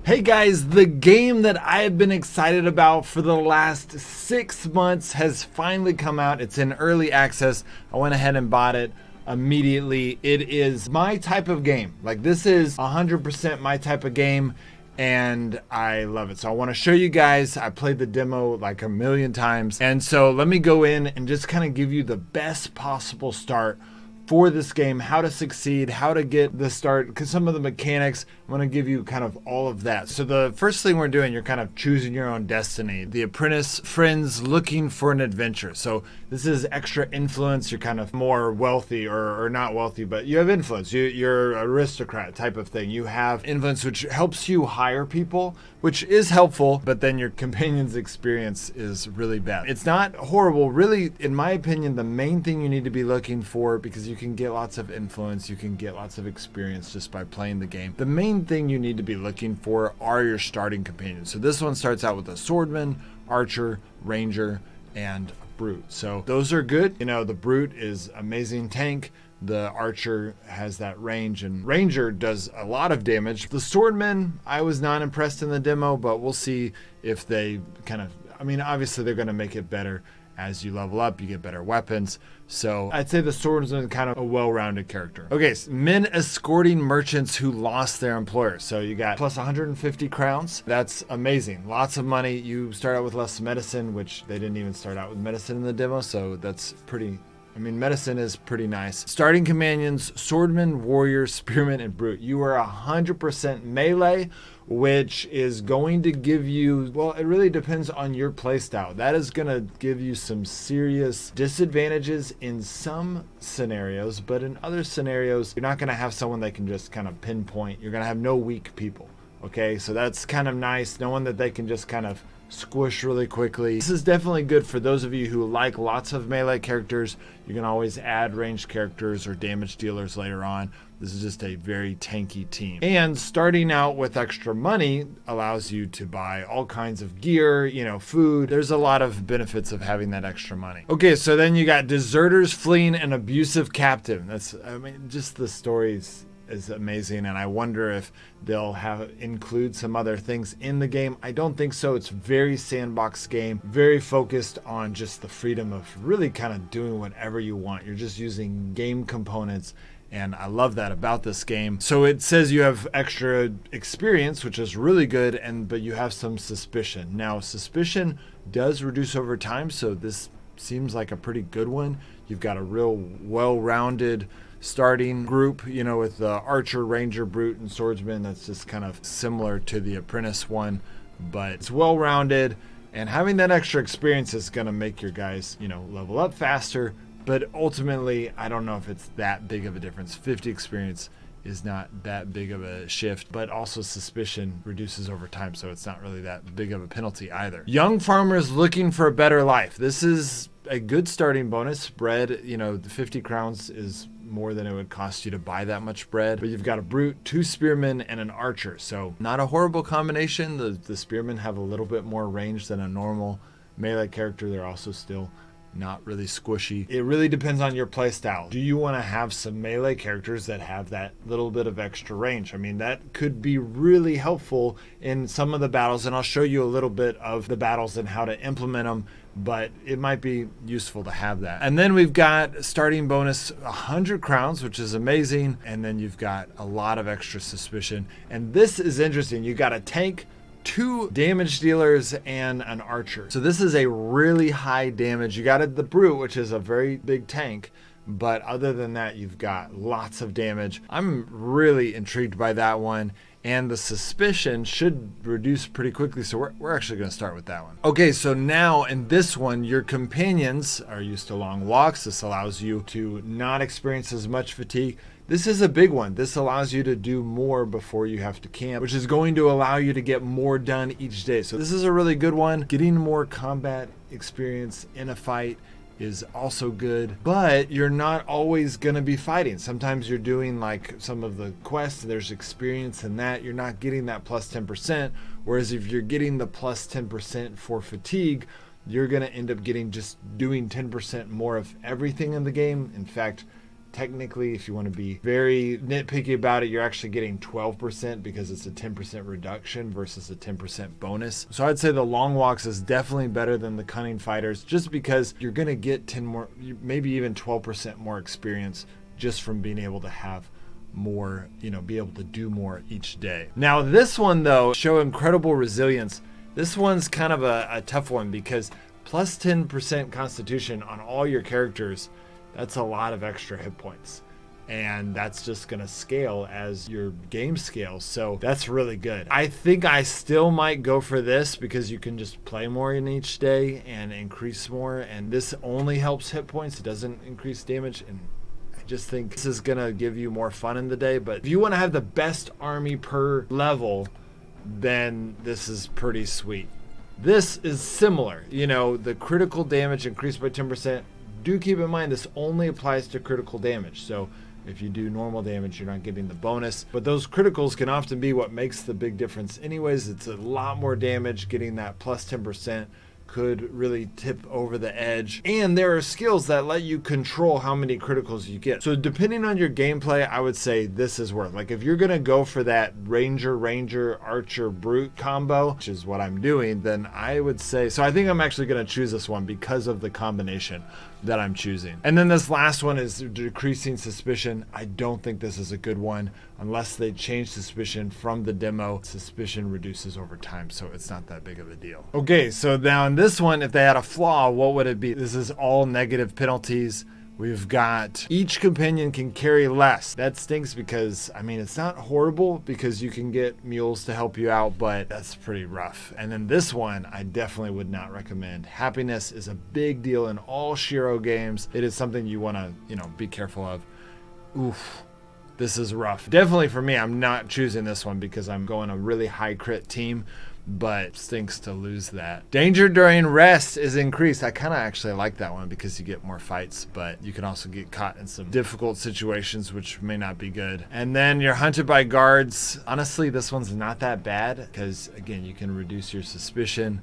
Hey guys, the game that I have been excited about for the last 6 months has finally come out. It's in early access. I went ahead and bought it immediately. It is my type of game. Like, this is 100% my type of game and I love it. So I want to show you guys. I played the demo like a million times. And so let me go in and just kind of give you the best possible start for this game, how to succeed, how to get the start, because some of the mechanics, I'm going to give you kind of all of that. So the first thing we're doing, you're kind of choosing your own destiny. The apprentice friends looking for an adventure. So this is extra influence. You're kind of more wealthy or not wealthy, but you have influence. You're an aristocrat type of thing. You have influence, which helps you hire people, which is helpful, but then your companion's experience is really bad. It's not horrible. Really, in my opinion, the main thing you need to be looking for, because you can get lots of influence, you can get lots of experience just by playing the game. The main thing you need to be looking for are your starting companions. So this one starts out with a swordman, archer, ranger, and a brute. So those are good. You know, the brute is amazing tank. The archer has that range, and ranger does a lot of damage. The swordman, I was not impressed in the demo, but we'll see if they kind of, I mean, obviously they're going to make it better. As you level up, you get better weapons. So I'd say the swordsman is kind of a well-rounded character. Okay, so men escorting merchants who lost their employer. So you got plus 150 crowns. That's amazing. Lots of money. You start out with less medicine, which they didn't even start out with medicine in the demo. So that's pretty, I mean, medicine is pretty nice. Starting companions, swordman, warrior, spearman, and brute. You are 100% melee, which is going to give you, well, it really depends on your playstyle. That is going to give you some serious disadvantages in some scenarios, but in other scenarios, you're not going to have someone that can just kind of pinpoint. You're going to have no weak people. Okay, so that's kind of nice, knowing that they can just kind of squish really quickly. This is definitely good for those of you who like lots of melee characters. You can always add ranged characters or damage dealers later on. This is just a very tanky team. And starting out with extra money allows you to buy all kinds of gear, you know, food. There's a lot of benefits of having that extra money. Okay, so then you got deserters fleeing an abusive captive. That's, I mean, just the stories is amazing, and I wonder if they'll include some other things in the game. I don't think so. It's very sandbox game, very focused on just the freedom of really kind of doing whatever you want. You're just using game components, and I love that about this game. So it says you have extra experience, which is really good, but you have some suspicion. Now, suspicion does reduce over time, so this seems like a pretty good one. You've got a real well-rounded starting group, you know, with the archer, ranger, brute, and swordsman. That's just kind of similar to the apprentice one, but it's well-rounded, and having that extra experience is going to make your guys, you know, level up faster. But ultimately, I don't know if it's that big of a difference. 50 experience is not that big of a shift, but also suspicion reduces over time, so it's not really that big of a penalty either. Young farmers looking for a better life. This is a good starting bonus. Bread, you know, the 50 crowns is more than it would cost you to buy that much bread, but you've got a brute, 2 spearmen, and an archer, so not a horrible combination. The spearmen have a little bit more range than a normal melee character. They're also still not really squishy. It really depends on your playstyle. Do you want to have some melee characters that have that little bit of extra range? I mean, that could be really helpful in some of the battles, and I'll show you a little bit of the battles and how to implement them, but it might be useful to have that. And then we've got starting bonus 100 crowns, which is amazing, and then you've got a lot of extra suspicion. And this is interesting. You got a tank, 2 damage dealers, and an archer. So this is a really high damage. You got the brute, which is a very big tank, but other than that, you've got lots of damage. I'm really intrigued by that one, and the suspicion should reduce pretty quickly, so we're actually going to start with that one. Okay, so now in this one, your companions are used to long walks. This allows you to not experience as much fatigue. This is a big one. This allows you to do more before you have to camp, which is going to allow you to get more done each day. So this is a really good one. Getting more combat experience in a fight is also good, but you're not always going to be fighting. Sometimes you're doing like some of the quests, there's experience in that. You're not getting that plus 10%, whereas if you're getting the plus 10% for fatigue, you're going to end up getting just doing 10% more of everything in the game. In fact, technically, if you want to be very nitpicky about it, you're actually getting 12% because it's a 10% reduction versus a 10% bonus. So I'd say the long walks is definitely better than the cunning fighters, just because you're going to get 10 more, maybe even 12% more experience just from being able to have more, be able to do more each day. Now this one though, show incredible resilience. This one's kind of a tough one because plus 10% constitution on all your characters, that's a lot of extra hit points. And that's just going to scale as your game scales. So that's really good. I think I still might go for this because you can just play more in each day and increase more. And this only helps hit points. It doesn't increase damage. And I just think this is going to give you more fun in the day. But if you want to have the best army per level, then this is pretty sweet. This is similar. The critical damage increased by 10%. Do keep in mind this only applies to critical damage. So if you do normal damage, you're not getting the bonus. But those criticals can often be what makes the big difference anyways. It's a lot more damage. Getting that plus 10% could really tip over the edge. And there are skills that let you control how many criticals you get. So depending on your gameplay, I would say this is worth. Like if you're going to go for that Ranger, Archer, Brute combo, which is what I'm doing, then I would say, so I think I'm actually going to choose this one because of the combination that I'm choosing. And then this last one is decreasing suspicion. I don't think this is a good one unless they change suspicion from the demo. Suspicion reduces over time, so it's not that big of a deal. Okay, so now in this one, if they had a flaw, what would it be? This is all negative penalties. We've got each companion can carry less. That stinks because, it's not horrible because you can get mules to help you out, but that's pretty rough. And then this one, I definitely would not recommend. Happiness is a big deal in all Shiro games. It is something you want to, be careful of. Oof. This is rough. Definitely for me, I'm not choosing this one because I'm going a really high crit team, but stinks to lose that. Danger during rest is increased. I kind of actually like that one because you get more fights, but you can also get caught in some difficult situations, which may not be good. And then you're hunted by guards. Honestly, this one's not that bad because, again, you can reduce your suspicion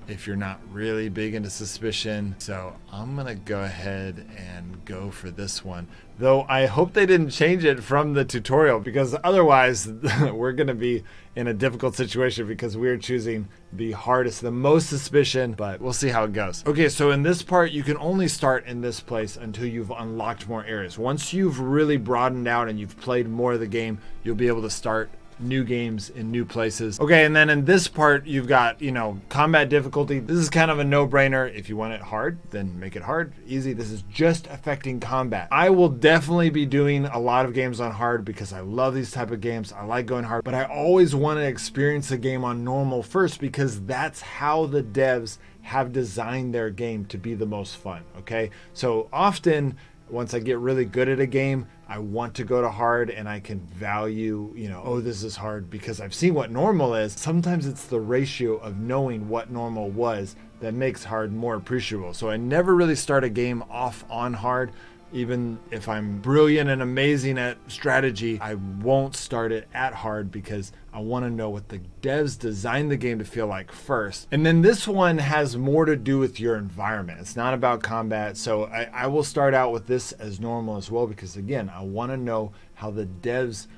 if you're not really big into suspicion. So I'm gonna go ahead and go for this one. Though I hope they didn't change it from the tutorial because otherwise we're gonna be in a difficult situation because we're choosing the hardest, the most suspicion, but we'll see how it goes. Okay, so in this part, you can only start in this place until you've unlocked more areas. Once you've really broadened out and you've played more of the game, you'll be able to start new games in new places. Okay, and then in this part, you've got, combat difficulty. This is kind of a no-brainer. If you want it hard, then make it hard. Easy. This is just affecting combat. I will definitely be doing a lot of games on hard because I love these type of games. I like going hard, but I always want to experience a game on normal first because that's how the devs have designed their game to be the most fun, okay? So often, once I get really good at a game, I want to go to hard and I can value, oh, this is hard because I've seen what normal is. Sometimes it's the ratio of knowing what normal was that makes hard more appreciable. So I never really start a game off on hard. Even if I'm brilliant and amazing at strategy, I won't start it at hard because I want to know what the devs designed the game to feel like first. And then this one has more to do with your environment. It's not about combat. So I will start out with this as normal as well because, again, I want to know how the devs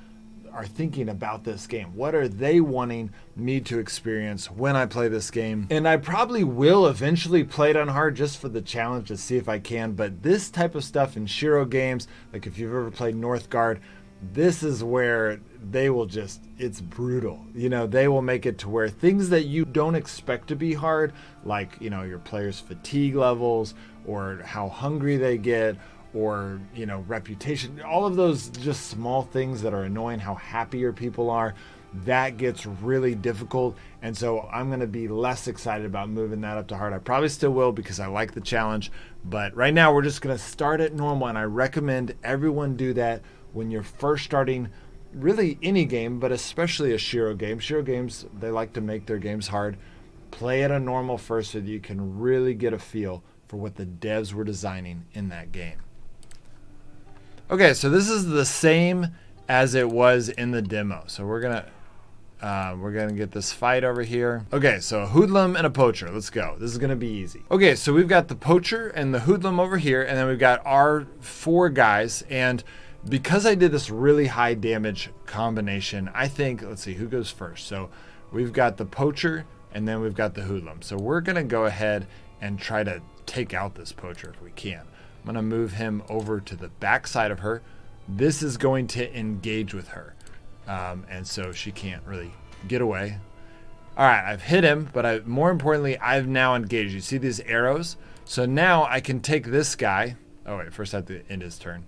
are thinking about this game. What are they wanting me to experience when I play this game? And I probably will eventually play it on hard just for the challenge to see if I can. But this type of stuff in Shiro games, like if you've ever played Northgard, this is where they will just, it's brutal. They will make it to where things that you don't expect to be hard, like, your players' fatigue levels or how hungry they get, or reputation, all of those just small things that are annoying, how happy your people are, that gets really difficult. And so I'm going to be less excited about moving that up to hard. I probably still will because I like the challenge, but right now we're just going to start at normal, and I recommend everyone do that when you're first starting really any game, but especially a Shiro game. Shiro games, they like to make their games hard. Play at a normal first so that you can really get a feel for what the devs were designing in that game. Okay, so this is the same as it was in the demo. So we're gonna, We're going to get this fight over here. Okay, so a hoodlum and a poacher. Let's go. This is going to be easy. Okay, so we've got the poacher and the hoodlum over here, and then we've got our 4 guys. And because I did this really high damage combination, I think, let's see, who goes first? So we've got the poacher, and then we've got the hoodlum. So we're going to go ahead and try to take out this poacher if we can. I'm going to move him over to the back side of her. This is going to engage with her. And so she can't really get away. All right, I've hit him, but more importantly, I've now engaged. You see these arrows? So now I can take this guy. Oh wait, first I have to end his turn.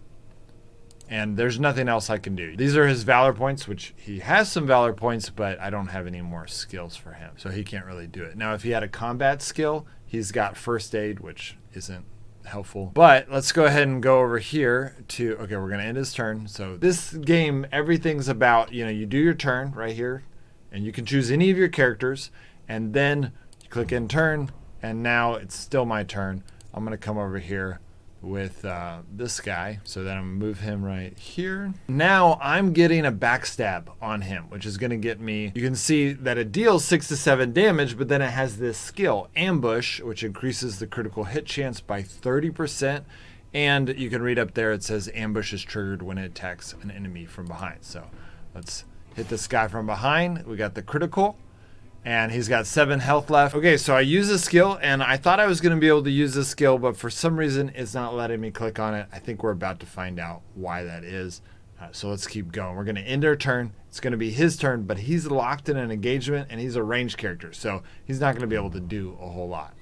And there's nothing else I can do. These are his valor points, which he has some valor points, but I don't have any more skills for him. So he can't really do it. Now, if he had a combat skill, he's got first aid, which isn't helpful. But let's go ahead and go over here to, okay, we're going to end his turn. So this game, everything's about, you do your turn right here, and you can choose any of your characters, and then you click in turn, and now it's still my turn. I'm going to come over here with this guy, so then I'm going to move him right here. Now I'm getting a backstab on him, which is going to get me, you can see that it deals 6 to 7 damage, but then it has this skill, ambush, which increases the critical hit chance by 30%. And you can read up there, it says ambush is triggered when it attacks an enemy from behind. So let's hit this guy from behind. We got the critical, and he's got 7 health left. Okay, so I use a skill, and I thought I was going to be able to use this skill, but for some reason, it's not letting me click on it. I think we're about to find out why that is. So let's keep going. We're going to end our turn. It's going to be his turn, but he's locked in an engagement, and he's a ranged character, so he's not going to be able to do a whole lot.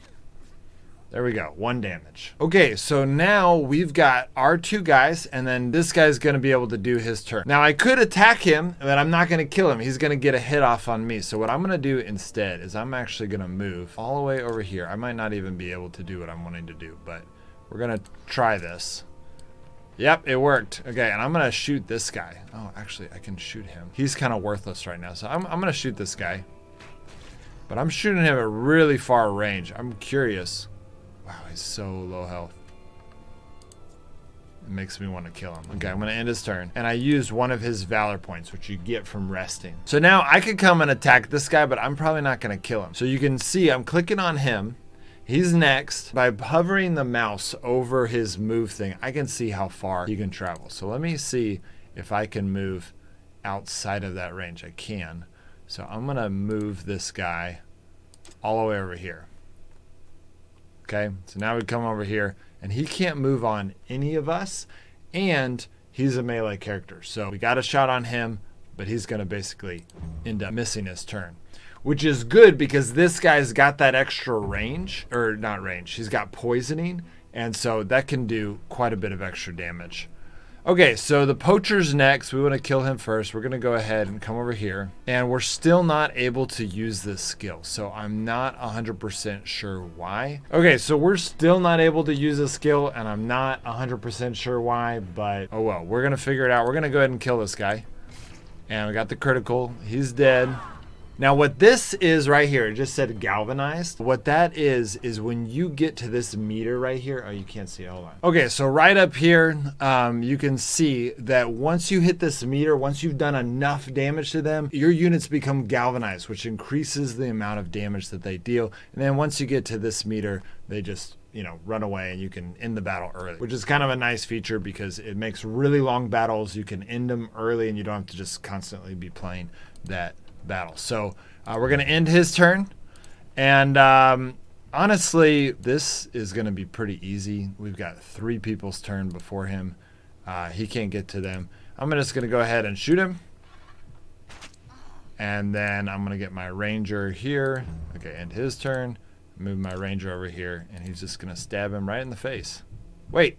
There we go, 1 damage. Okay, so now we've got our 2 guys, and then this guy's gonna be able to do his turn. Now I could attack him, but I'm not gonna kill him. He's gonna get a hit off on me. So what I'm gonna do instead is I'm actually gonna move all the way over here. I might not even be able to do what I'm wanting to do, but we're gonna try this. Yep, it worked. Okay, and I'm gonna shoot this guy. Oh, actually, I can shoot him. He's kind of worthless right now, so I'm gonna shoot this guy. But I'm shooting him at really far range. I'm curious. Wow, he's so low health. It makes me want to kill him. Okay, I'm going to end his turn. And I used one of his valor points, which you get from resting. So now I could come and attack this guy, but I'm probably not going to kill him. So you can see I'm clicking on him. He's next. By hovering the mouse over his move thing, I can see how far he can travel. So let me see if I can move outside of that range. I can. So I'm going to move this guy all the way over here. Okay, so now we come over here, and he can't move on any of us, and he's a melee character. So we got a shot on him, but he's going to basically end up missing his turn, which is good because this guy's got that extra range, or not range, he's got poisoning, and so that can do quite a bit of extra damage. Okay, so the poacher's next. We want to kill him first. We're going to go ahead and come over here. And we're still not able to use this skill. So I'm not 100% sure why. Okay, so we're still not able to use this skill. And I'm not 100% sure why. But, oh well, we're going to figure it out. We're going to go ahead and kill this guy. And we got the critical. He's dead. Now what this is right here, it just said galvanized. What that is when you get to this meter right here. Oh, you can't see it, hold on. Okay, so right up here, you can see that once you hit this meter, once you've done enough damage to them, your units become galvanized, which increases the amount of damage that they deal. And then once you get to this meter, they just, run away and you can end the battle early, which is kind of a nice feature because it makes really long battles. You can end them early and you don't have to just constantly be playing that battle. So we're going to end his turn, and honestly this is going to be pretty easy. We've got 3 people's turn before him. He can't get to them. I'm just going to go ahead and shoot him, and then I'm going to get my ranger here. Okay, end his turn, move my ranger over here, and he's just going to stab him right in the face. Wait,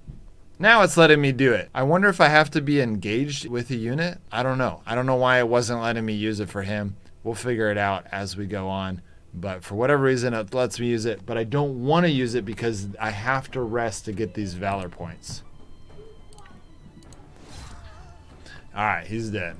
now it's letting me do it. I wonder if I have to be engaged with a unit. I don't know. I don't know why it wasn't letting me use it for him. We'll figure it out as we go on. But for whatever reason, it lets me use it. But I don't want to use it because I have to rest to get these valor points. All right, he's dead.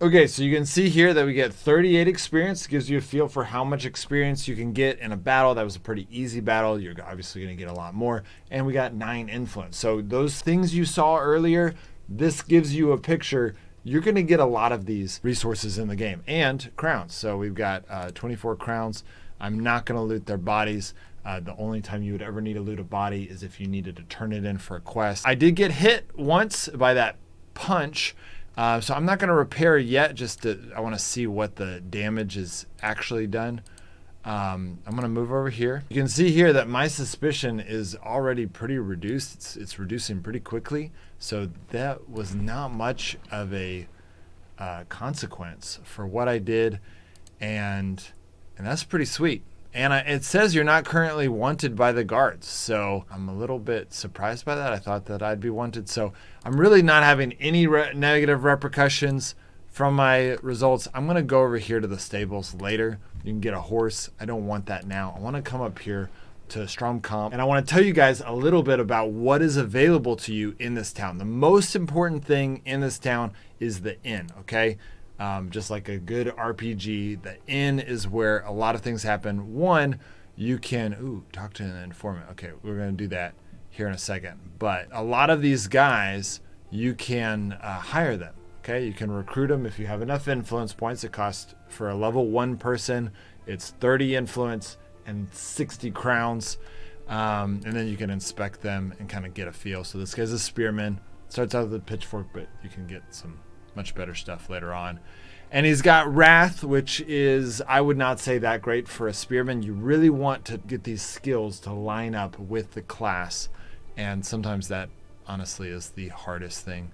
Okay, so you can see here that we get 38 experience. It gives you a feel for how much experience you can get in a battle. That was a pretty easy battle. You're obviously going to get a lot more. And we got 9 influence. So those things you saw earlier, this gives you a picture. You're going to get a lot of these resources in the game and crowns. So we've got 24 crowns. I'm not going to loot their bodies. The only time you would ever need to loot a body is if you needed to turn it in for a quest. I did get hit once by that punch, so I'm not going to repair yet. I want to see what the damage is actually done. I'm going to move over here. You can see here that my suspicion is already pretty reduced. It's reducing pretty quickly. So that was not much of a consequence for what I did, and that's pretty sweet. And it says you're not currently wanted by the guards, so I'm a little bit surprised by that. I thought that I'd be wanted, so I'm really not having any negative repercussions from my results. I'm going to go over here to the stables later. You can get a horse. I don't want that now. I want to come up here to Stromkamp, and I want to tell you guys a little bit about what is available to you in this town. The most important thing in this town is the inn, okay? Just like a good RPG, the inn is where a lot of things happen. One, you can talk to an informant. Okay, we're going to do that here in a second. But a lot of these guys, you can hire them. Okay, you can recruit them if you have enough influence points. It costs, for a level 1 person, it's 30 influence and 60 crowns. And then you can inspect them and kind of get a feel. So this guy's a spearman. Starts out with a pitchfork, but you can get some much better stuff later on. And he's got Wrath, which is, I would not say that great for a spearman. You really want to get these skills to line up with the class. And sometimes that, honestly, is the hardest thing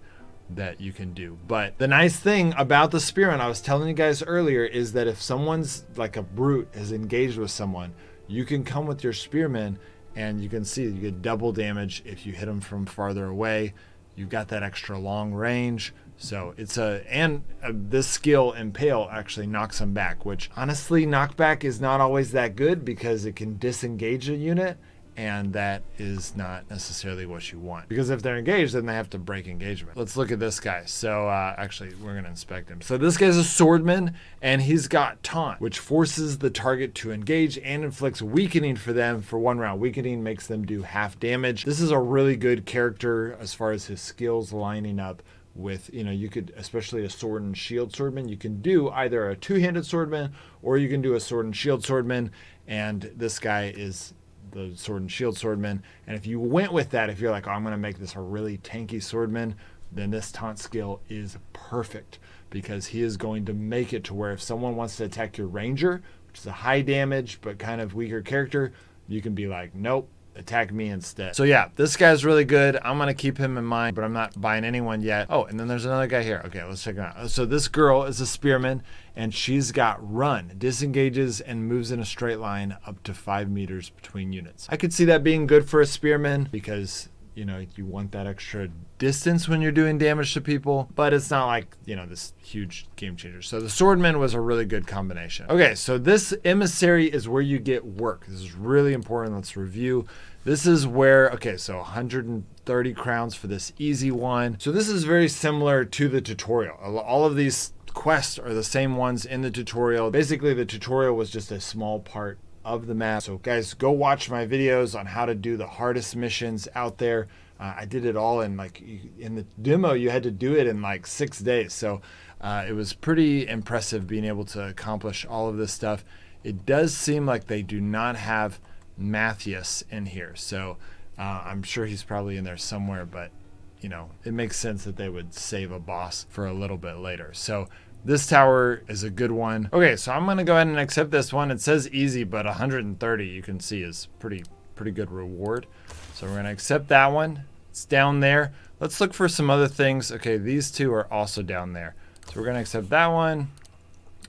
that you can do. But the nice thing about the spearman, I was telling you guys earlier, is that if someone's like a brute is engaged with someone, you can come with your spearman and you can see you get double damage if you hit them from farther away. You've got that extra long range. So it's this skill Impale actually knocks them back, which honestly knockback is not always that good because it can disengage a unit, and that is not necessarily what you want, because if they're engaged, then they have to break engagement. Let's look at this guy. So actually, we're going to inspect him. So this guy's a swordman, and he's got Taunt, which forces the target to engage and inflicts weakening for them for 1 round. Weakening makes them do half damage. This is a really good character as far as his skills lining up with, you could, especially a sword and shield swordman, you can do either a 2-handed swordman or you can do a sword and shield swordman, and this guy is the sword and shield swordman. And if you went with that, if you're like, I'm going to make this a really tanky swordman, then this taunt skill is perfect, because he is going to make it to where if someone wants to attack your ranger, which is a high damage but kind of weaker character, you can be like, nope, attack me instead. So yeah, this guy's really good. I'm going to keep him in mind, but I'm not buying anyone yet. Oh, and then there's another guy here. Okay, let's check him out. So this girl is a spearman, and she's got Run. Disengages and moves in a straight line up to 5 meters between units. I could see that being good for a spearman because, you want that extra distance when you're doing damage to people, but it's not like, this huge game changer. So the swordman was a really good combination. Okay, so this emissary is where you get work. This is really important. Let's review. This is where, so 130 crowns for this easy one. So this is very similar to the tutorial. All of these quests are the same ones in the tutorial. Basically, the tutorial was just a small part of the map. So guys, go watch my videos on how to do the hardest missions out there. I did it all in the demo, you had to do it in 6 days. So it was pretty impressive being able to accomplish all of this stuff. It does seem like they do not have Matthias in here. So I'm sure he's probably in there somewhere, but it makes sense that they would save a boss for a little bit later. So this tower is a good one. Okay, so I'm gonna go ahead and accept this one. It says easy, but 130 you can see is pretty good reward. So we're gonna accept that one. It's down there. Let's look for some other things. Okay, these two are also down there. So we're gonna accept that one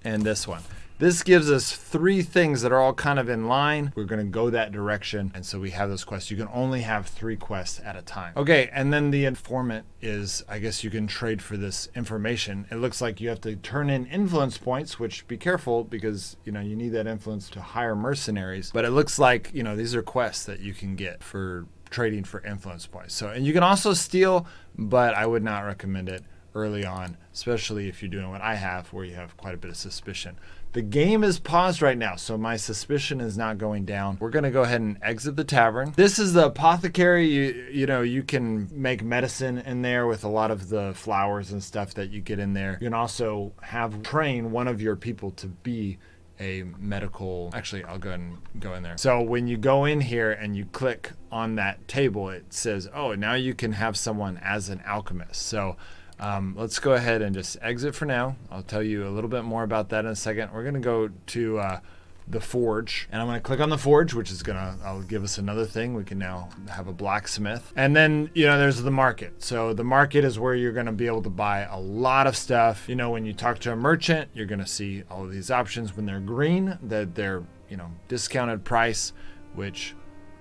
and this one. This gives us 3 things that are all kind of in line. We're going to go that direction. And so we have those quests. You can only have 3 quests at a time. Okay, and then the informant is, I guess you can trade for this information. It looks like you have to turn in influence points, which be careful because, you need that influence to hire mercenaries. But it looks like, these are quests that you can get for trading for influence points. So, and you can also steal, but I would not recommend it early on, especially if you're doing what I have, where you have quite a bit of suspicion. The game is paused right now, so my suspicion is not going down. We're going to go ahead and exit the tavern. This is the Apothecary. You can make medicine in there with a lot of the flowers and stuff that you get in there. You can also train one of your people to be a medical. Actually, I'll go ahead and go in there. So when you go in here and you click on that table, it says, oh, now you can have someone as an alchemist. So let's go ahead and just exit for now. I'll tell you a little bit more about that in a second. We're going to go to the forge, and I'm going to click on the forge, which is I'll give us another thing. We can now have a blacksmith. And then, there's the market. So the market is where you're going to be able to buy a lot of stuff. When you talk to a merchant, you're going to see all of these options. When they're green, that they're, discounted price, which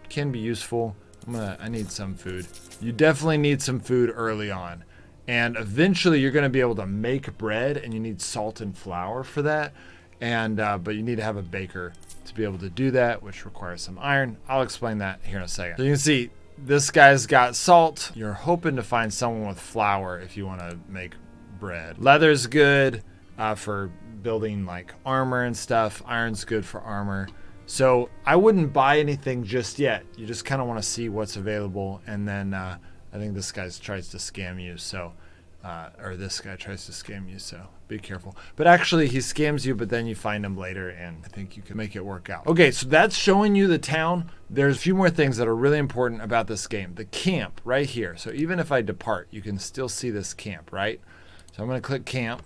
can be useful. I need some food. You definitely need some food early on. And eventually you're going to be able to make bread, and you need salt and flour for that. And but you need to have a baker to be able to do that, which requires some iron. I'll explain that here in a second. So you can see this guy's got salt. You're hoping to find someone with flour if you want to make bread. Leather's good for building like armor and stuff. Iron's good for armor. So I wouldn't buy anything just yet. You just kind of want to see what's available, and then I think this guy tries to scam you. So. Or this guy tries to scam you, so be careful. But actually, he scams you, but then you find him later, and I think you can make it work out. Okay, so that's showing you the town. There's a few more things that are really important about this game. The camp right here. So even if I depart, you can still see this camp, right? So I'm going to click camp.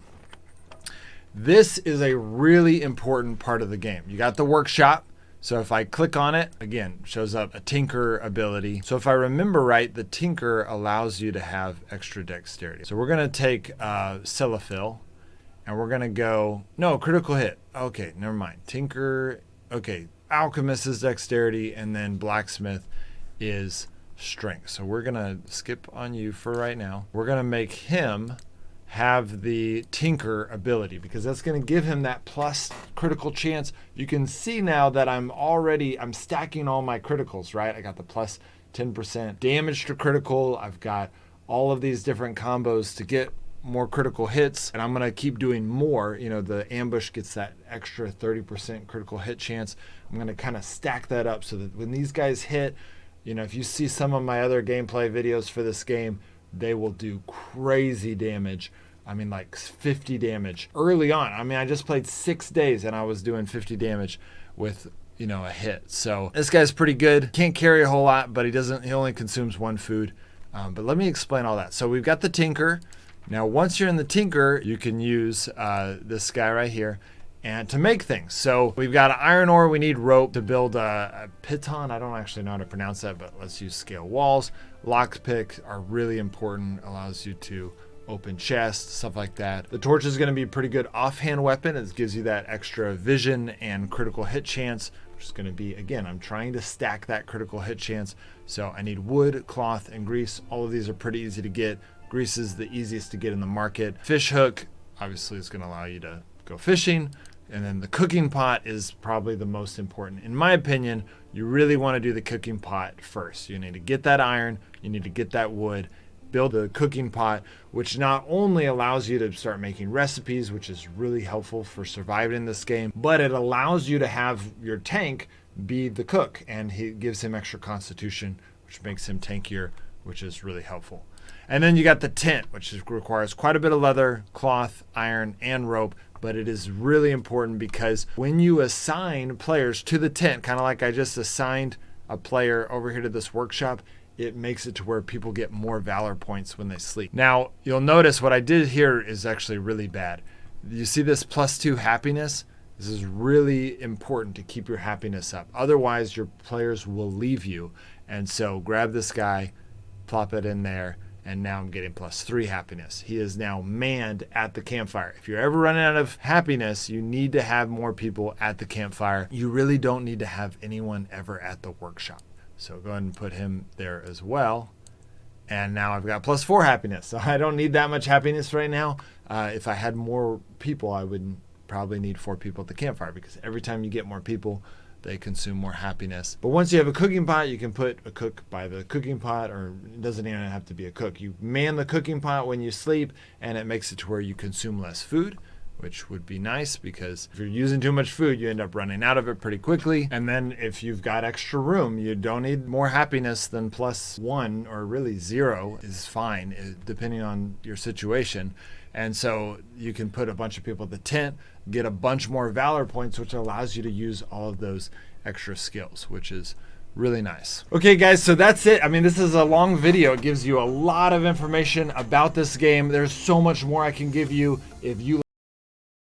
This is a really important part of the game. You got the workshop. So if I click on it, again, shows up a tinker ability. So if I remember right, the tinker allows you to have extra dexterity. So we're going to take Cellophil, and we're going to go, no, critical hit. Okay, never mind. Tinker, okay, alchemist is dexterity, and then blacksmith is strength. So we're going to skip on you for right now. We're going to make him have the tinker ability, because that's going to give him that plus critical chance. You can see now that I'm stacking all my criticals, right? I got the plus 10% damage to critical. I've got all of these different combos to get more critical hits, and I'm going to keep doing more. The ambush gets that extra 30% critical hit chance. I'm going to kind of stack that up so that when these guys hit, if you see some of my other gameplay videos for this game, they will do crazy damage. Like 50 damage early on. I just played 6 days and I was doing 50 damage with, a hit. So this guy's pretty good. Can't carry a whole lot, but he only consumes one food. But let me explain all that. So we've got the tinker. Now, once you're in the tinker, you can use this guy right here and to make things. So we've got iron ore. We need rope to build a piton. I don't actually know how to pronounce that, but let's use scale walls. Lockpick are really important. Allows you to open chests, stuff like that. The torch is going to be a pretty good offhand weapon. It gives you that extra vision and critical hit chance, which is going to be, again, I'm trying to stack that critical hit chance. So I need wood, cloth, and grease. All of these are pretty easy to get. Grease is the easiest to get in the market. Fish hook, obviously, is going to allow you to go fishing. And then the cooking pot is probably the most important. In my opinion, you really want to do the cooking pot first. You need to get that iron, you need to get that wood, build a cooking pot, which not only allows you to start making recipes, which is really helpful for surviving in this game, but it allows you to have your tank be the cook, and he gives him extra constitution, which makes him tankier, which is really helpful. And then you got the tent, which requires quite a bit of leather, cloth, iron, and rope, but it is really important because when you assign players to the tent, kind of like I just assigned a player over here to this workshop, it makes it to where people get more valor points when they sleep. Now, you'll notice what I did here is actually really bad. You see this +2 happiness? This is really important to keep your happiness up. Otherwise, your players will leave you. And so grab this guy, plop it in there, and now I'm getting +3 happiness. He is now manned at the campfire. If you're ever running out of happiness, you need to have more people at the campfire. You really don't need to have anyone ever at the workshop. So go ahead and put him there as well. And now I've got +4 happiness. So I don't need that much happiness right now. If I had more people, I would probably need 4 people at the campfire, because every time you get more people, they consume more happiness. But once you have a cooking pot, you can put a cook by the cooking pot, or it doesn't even have to be a cook. You man the cooking pot when you sleep, and it makes it to where you consume less food, which would be nice because if you're using too much food, you end up running out of it pretty quickly. And then if you've got extra room, you don't need more happiness than +1, or really 0 is fine, depending on your situation. And so you can put a bunch of people at the tent, get a bunch more valor points, which allows you to use all of those extra skills, which is really nice. Okay guys, so that's it. I mean, this is a long video. It gives you a lot of information about this game. There's so much more I can give you. If you